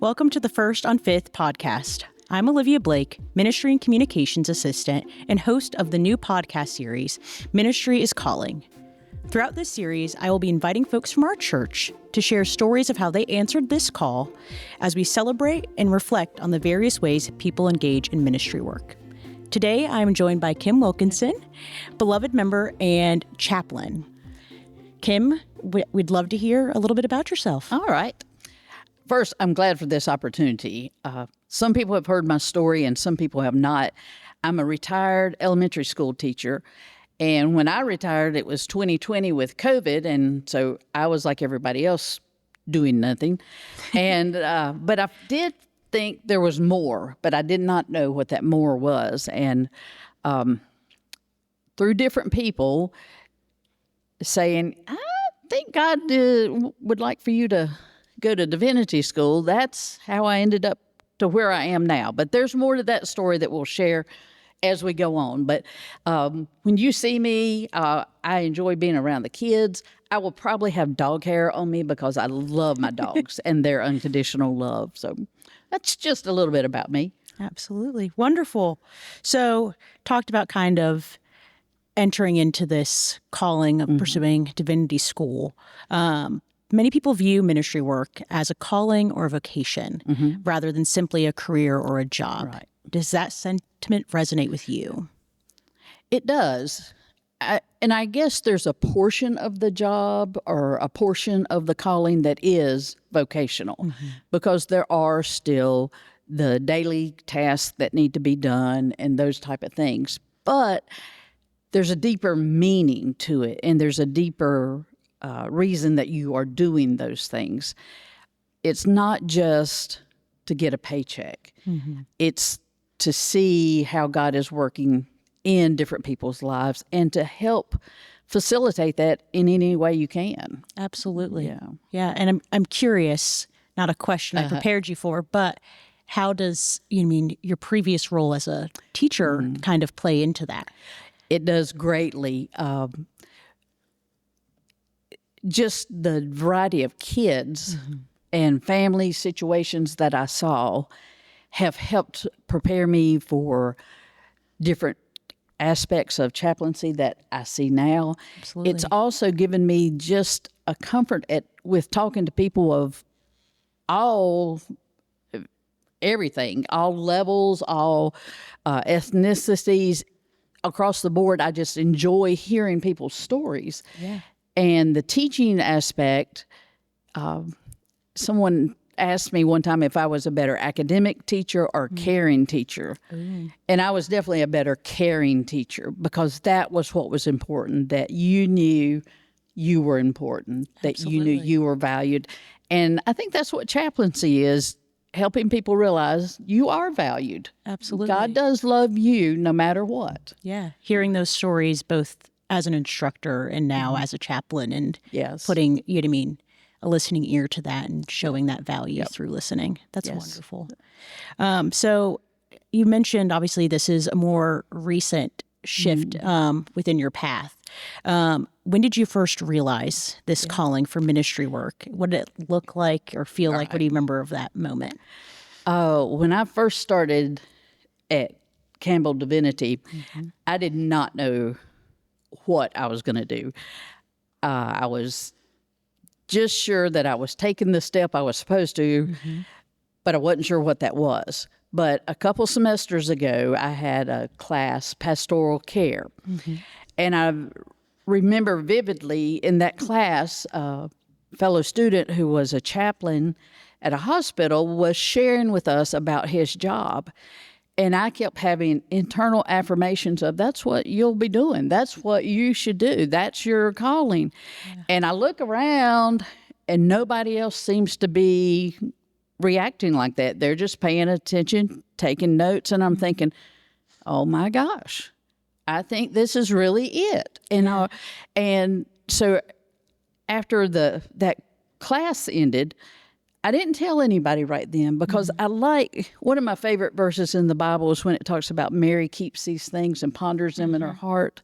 Welcome to the First on Fifth podcast. I'm Olivia Blake, Ministry and Communications Assistant and host of the new podcast series, Ministry is Calling. Throughout this series, I will be inviting folks from our church to share stories of how they answered this call as we celebrate and reflect on the various ways people engage in ministry work. Today, I am joined by Kim Wilkinson, beloved member and chaplain. Kim, we'd love to hear a little bit about yourself. All right. First, I'm glad for this opportunity. Some people have heard my story and some people have not. I'm a retired elementary school teacher. And when I retired, it was 2020 with COVID. And so I was like everybody else doing nothing. And but I did think there was more, but I did not know what that more was. And through different people saying, I think God would like for you to go to divinity school. That's how I ended up to where I am now. But there's more to that story that we'll share as we go on. But when you see me, I enjoy being around the kids. I will probably have dog hair on me because I love my dogs and their unconditional love. So that's just a little bit about me. Absolutely. Wonderful. So talked about kind of entering into this calling of pursuing divinity school. Many people view ministry work as a calling or a vocation rather than simply a career or a job. Right. Does that sentiment resonate with you? It does. And I guess there's a portion of the job or a portion of the calling that is vocational because there are still the daily tasks that need to be done and those type of things. But there's a deeper meaning to it, and there's a deeper reason that you are doing those things. It's not just to get a paycheck. It's to see how God is working in different people's lives and to help facilitate that in any way you can. Absolutely. Yeah. And I'm curious, not a question I prepared you for, but how does your previous role as a teacher kind of play into that? It does greatly. Just the variety of kids and family situations that I saw have helped prepare me for different aspects of chaplaincy that I see now. Absolutely. It's also given me just a comfort with talking to people of everything, all levels, all ethnicities across the board. I just enjoy hearing people's stories. Yeah. And the teaching aspect, someone asked me one time if I was a better academic teacher or caring teacher. And I was definitely a better caring teacher because that was what was important, that you knew you were important, that you knew you were valued. And I think that's what chaplaincy is, helping people realize you are valued. Absolutely. God does love you no matter what. Yeah. Hearing those stories both as an instructor and now as a chaplain and putting, a listening ear to that and showing that value through listening. That's wonderful. So you mentioned, obviously, this is a more recent shift within your path. When did you first realize this calling for ministry work? What did it look like or feel like? What do you remember of that moment? When I first started at Campbell Divinity, I did not know what I was going to do. I was just sure that I was taking the step I was supposed to, but I wasn't sure what that was. But a couple semesters ago, I had a class, pastoral care. And I remember vividly in that class, a fellow student who was a chaplain at a hospital was sharing with us about his job. And I kept having internal affirmations of, that's what you'll be doing. That's what you should do. That's your calling. Yeah. And I look around and nobody else seems to be reacting like that. They're just paying attention, taking notes. And I'm thinking, oh my gosh, I think this is really it. And so after that class ended, I didn't tell anybody right then because I like, one of my favorite verses in the Bible is when it talks about Mary keeps these things and ponders them in her heart.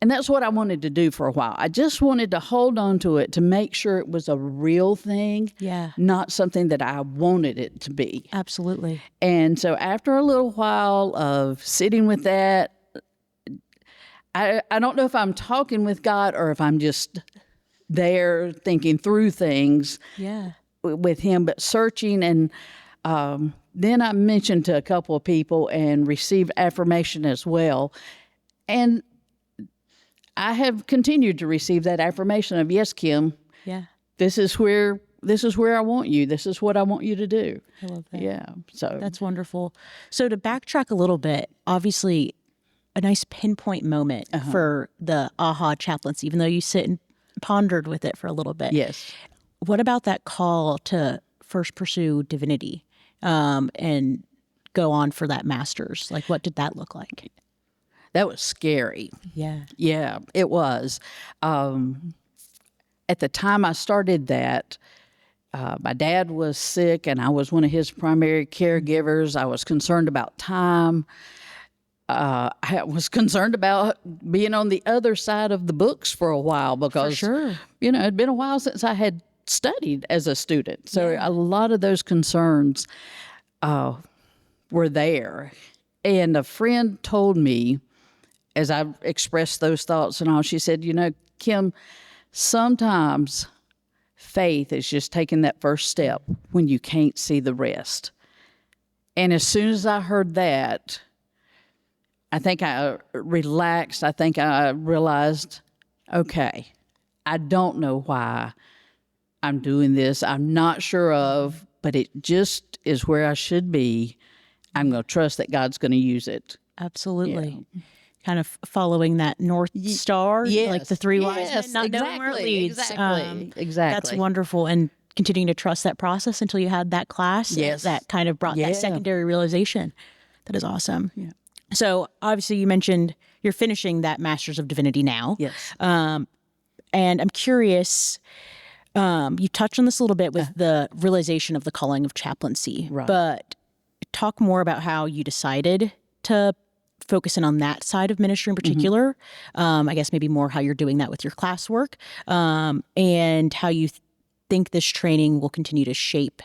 And that's what I wanted to do for a while. I just wanted to hold on to it to make sure it was a real thing, not something that I wanted it to be. Absolutely. And so after a little while of sitting with that, I don't know if I'm talking with God or if I'm just there thinking through things with him, but searching. And then I mentioned to a couple of people and received affirmation as well. And I have continued to receive that affirmation of, yes, Kim, this is where I want you. This is what I want you to do. I love that. Yeah. So that's wonderful. So to backtrack a little bit, obviously a nice pinpoint moment for the AHA chaplaincy, even though you sit and pondered with it for a little bit. Yes. What about that call to first pursue divinity and go on for that master's? Like, what did that look like? That was scary. Yeah. Yeah, it was. At the time I started that, my dad was sick and I was one of his primary caregivers. I was concerned about time. I was concerned about being on the other side of the books for a while because, it'd been a while since I had studied as a student. So a lot of those concerns were there. And a friend told me, as I expressed those thoughts and all, she said, Kim, sometimes faith is just taking that first step when you can't see the rest. And as soon as I heard that, I think I relaxed. I think I realized, okay, I don't know why I'm doing this. I'm not sure of, but it just is where I should be. I'm going to trust that God's going to use it. Absolutely. Yeah. Kind of following that North Star, like the three wise men, not knowing where it leads. Exactly. That's wonderful. And continuing to trust that process until you had that class that kind of brought that secondary realization. That is awesome. Yeah. So obviously you mentioned you're finishing that Master's of Divinity now. Yes. And I'm curious, you touched on this a little bit with the realization of the calling of chaplaincy, but talk more about how you decided to focus in on that side of ministry in particular. I guess maybe more how you're doing that with your classwork, and how you think this training will continue to shape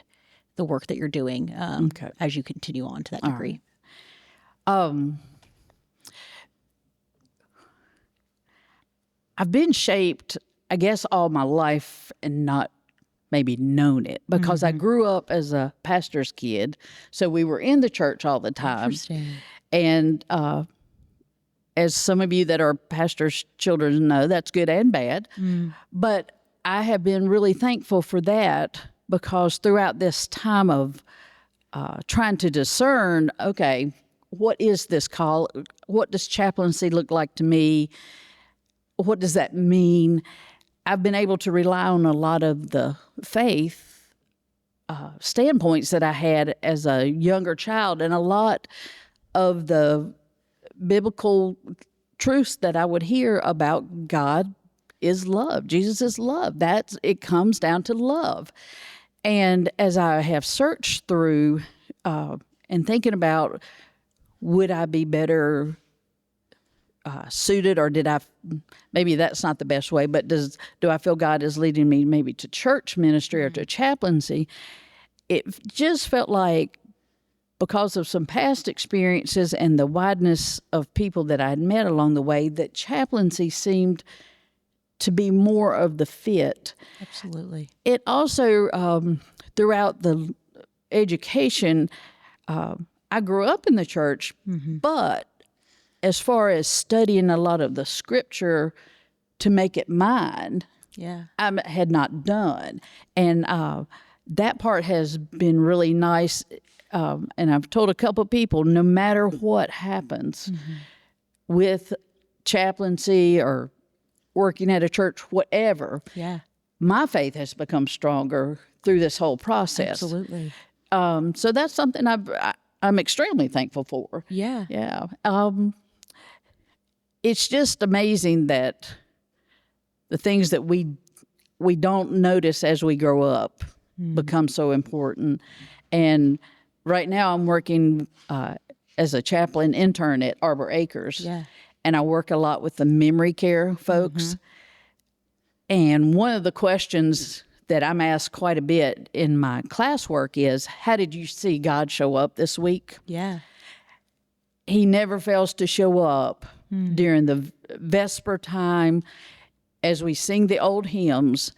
the work that you're doing as you continue on to that degree. I've been shaped, I guess, all my life and not maybe known it because I grew up as a pastor's kid. So we were in the church all the time. Interesting. And as some of you that are pastors' children know, that's good and bad. But I have been really thankful for that because throughout this time of trying to discern, okay, what is this call? What does chaplaincy look like to me? What does that mean? I've been able to rely on a lot of the faith standpoints that I had as a younger child and a lot of the biblical truths that I would hear about God is love. Jesus is love. It comes down to love. And as I have searched through and thinking about, would I be better suited, or maybe that's not the best way, but do I feel God is leading me maybe to church ministry or to chaplaincy? It just felt like, because of some past experiences and the wideness of people that I had met along the way, that chaplaincy seemed to be more of the fit. Absolutely. It also, throughout the education, I grew up in the church, but as far as studying a lot of the scripture to make it mine, I had not done. And that part has been really nice. And I've told a couple of people, no matter what happens with chaplaincy or working at a church, whatever, my faith has become stronger through this whole process. Absolutely. So that's something I'm extremely thankful for. Yeah. Yeah. It's just amazing that the things that we don't notice as we grow up becomes so important. And right now I'm working as a chaplain intern at Arbor Acres. Yeah. And I work a lot with the memory care folks. And one of the questions that I'm asked quite a bit in my classwork is, how did you see God show up this week? Yeah. He never fails to show up during the Vesper time as we sing the old hymns.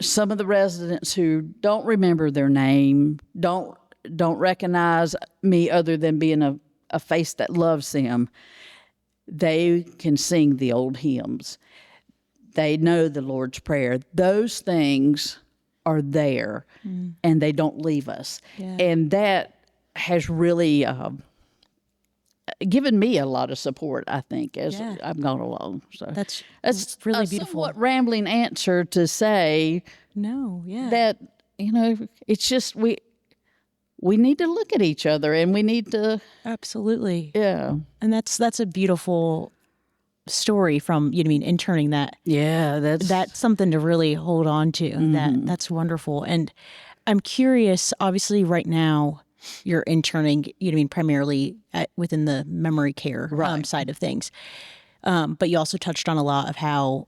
Some of the residents who don't remember their name, don't recognize me other than being a face that loves them, they can sing the old hymns. They know the Lord's Prayer. Those things are there, and they don't leave us. Yeah. And that has really given me a lot of support, I think, as I've gone along. So That's a really beautiful. somewhat rambling answer to say No, yeah. that, it's just we need to look at each other, and we need to, Absolutely. yeah. And that's a beautiful story from, interning that. Yeah, That's something to really hold on to. That's wonderful. And I'm curious, obviously right now you're interning, primarily within the memory care side of things. But you also touched on a lot of how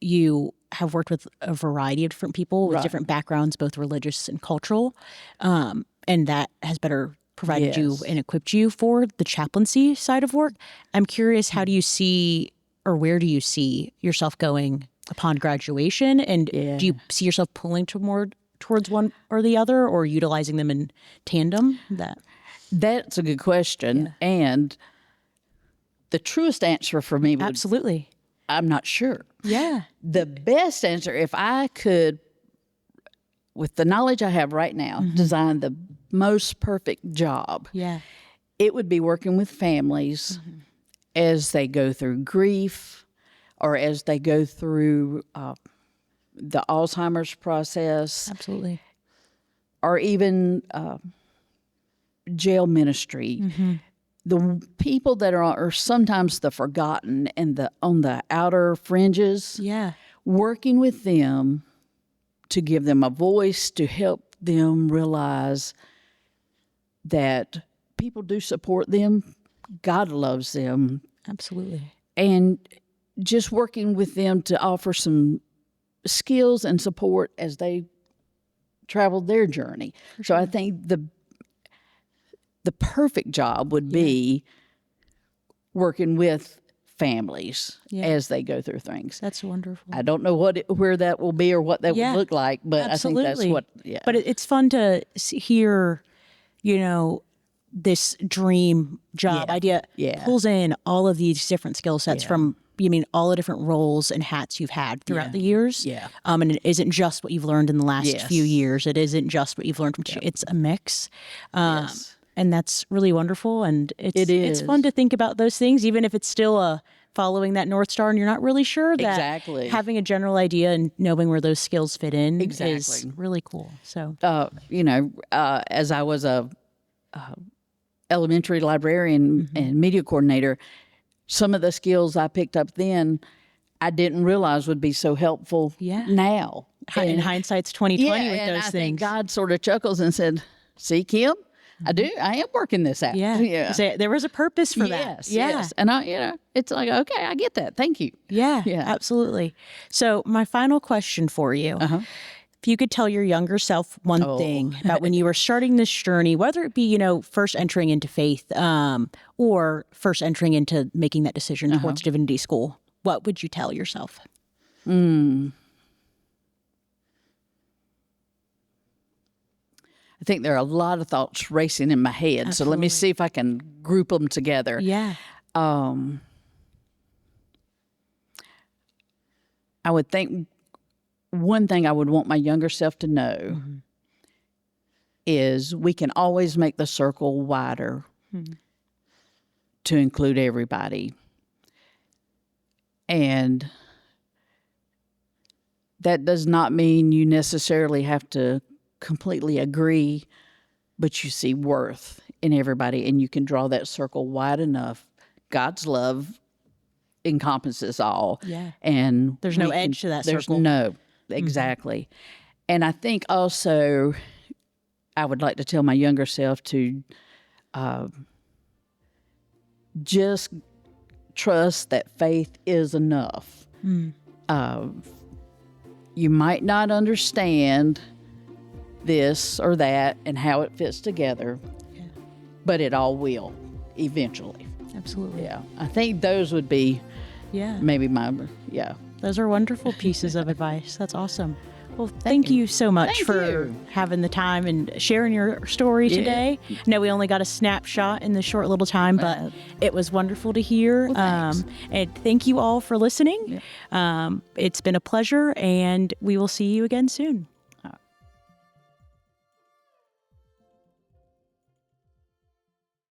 you have worked with a variety of different people with different backgrounds, both religious and cultural. And that has better provided you and equipped you for the chaplaincy side of work. I'm curious, how do you see, or where do you see yourself going upon graduation? And do you see yourself pulling towards one or the other, or utilizing them in tandem? That's a good question. Yeah. And the truest answer for me would, absolutely, I'm not sure. Yeah. The best answer, if I could, with the knowledge I have right now, design the most perfect job, it would be working with families as they go through grief, or as they go through the Alzheimer's process. Absolutely. Or even jail ministry. The people that are sometimes the forgotten and on the outer fringes. Yeah. Working with them to give them a voice, to help them realize that people do support them. God loves them. Absolutely. And just working with them to offer some skills and support as they travel their journey. So I think the perfect job would be working with families as they go through things. That's wonderful. I don't know where that will be or what that will look like, but absolutely. I think that's what, But it's fun to hear, this dream job idea pulls in all of these different skill sets from, all the different roles and hats you've had throughout the years. Yeah. And it isn't just what you've learned in the last few years. It isn't just what you've learned from it's a mix. And that's really wonderful. And it's fun to think about those things, even if it's still following that North Star and you're not really sure, that having a general idea and knowing where those skills fit in is really cool. So, as I was a elementary librarian and media coordinator, some of the skills I picked up then, I didn't realize would be so helpful now. In hindsight's 2020 with those things. Think God sort of chuckles and said, "See, Kim, I am working this out." Yeah. So there was a purpose for that. Yes. And it's like, okay, I get that. Thank you. Yeah, absolutely. So my final question for you. If you could tell your younger self one thing about when you were starting this journey, whether it be, first entering into faith or first entering into making that decision towards divinity school, what would you tell yourself? I think there are a lot of thoughts racing in my head. Absolutely. So let me see if I can group them together. Yeah. I would think one thing I would want my younger self to know is we can always make the circle wider to include everybody. And that does not mean you necessarily have to completely agree, but you see worth in everybody, and you can draw that circle wide enough. God's love encompasses all. Yeah. And there's no edge to that circle. No, exactly. And I think also I would like to tell my younger self to just trust that faith is enough. You might not understand this or that and how it fits together, but it all will eventually. Absolutely. Yeah. I think those would be maybe Those are wonderful pieces of advice. That's awesome. Well, thank you so much for having the time and sharing your story today. I know we only got a snapshot in this short little time, but it was wonderful to hear. Well, and thank you all for listening. It's been a pleasure, and we will see you again soon.